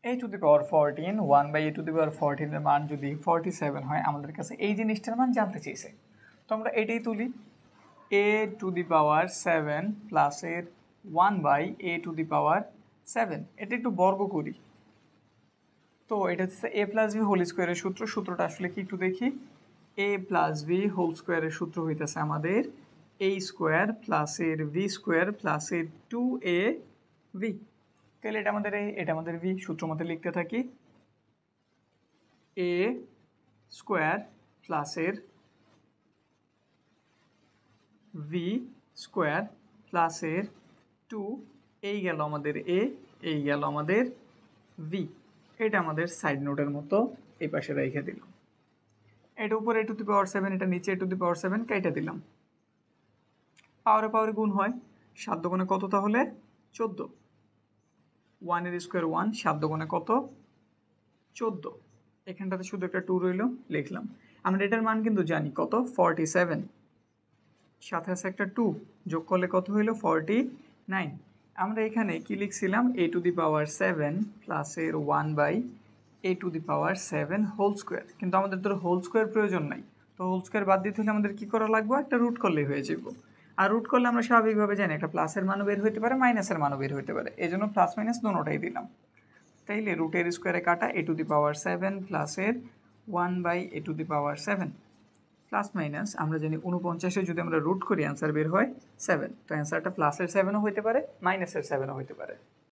a to the power 14 1 by a to the power 14 এর মান যদি 47 হয় আমাদের কাছে এই জিনিসটার মান জানতে চেয়েছে। তো আমরা এটাই তুলি, a to the power 7 plus এর 1 by a to the power 7, এটা একটু বর্গ করি। তো এটা হচ্ছে a প্লাস বি হোল স্কোয়ারের সূত্রটা আসলে কি একটু দেখি। a প্লাস বি হোল স্কোয়ারের সূত্র হইতেছে আমাদের a স্কোয়ার প্লাস এর ভি স্কোয়ার প্লাস এর 2ab। তাহলে এটা আমাদের a, এটা আমাদের v, সূত্র মতে লিখতে থাকি a স্কোয়ার প্লাস এর ভি স্কোয়ার প্লাস এর 2, এই গেল আমাদের a, এই গেল আমাদের v। এটা আমাদের সাইড নোটের মতো এই পাশে রেখে দিলাম। এটা উপরে a টু দি পাওয়ার 7, এটা নিচে a টু দি পাওয়ার 7 কেটে দিলাম। পাওয়ারে গুণ হয়, 7 দুগুণে কত তাহলে 14, 1 এর স্কোয়ার 1, 7 দুগুণে কত 14। এখানটাতে শুধু একটা 2 রইল, লিখলাম। আমরা এটার মান কিন্তু জানি কত 47, সাথে আছে একটা 2, যোগ করলে কত হইল 49। আমরা এখানে কি লিখছিলাম a to the power 7 plus এর 1 by a to the power 7 whole square, কিন্তু আমাদের তো হোল স্কোয়ার প্রয়োজন নাই। তো হোল স্কোয়ার বাদ দিতে হলে আমাদের কি করা লাগবে, একটা রুট করলেই হয়ে যাব। আর রুট করলে আমরা স্বাভাবিকভাবে জানি একটা প্লাসের মানও বের হইতে পারে, মাইনাসের মানও বের হইতে পারে, এই জন্য প্লাস মাইনাস দুটোটাই দিলাম। তাইলে রুটের স্কোয়ারে কাটা a to the power 7 plus এর 1 by a to the power 7 plus minus আমরা জানি 49 যদি আমরা রুট করি অ্যান্সার বের হয় 7। তো অ্যান্সারটা প্লাসের 7ও হইতে পারে, মাইনাসের 7ও হইতে পারে।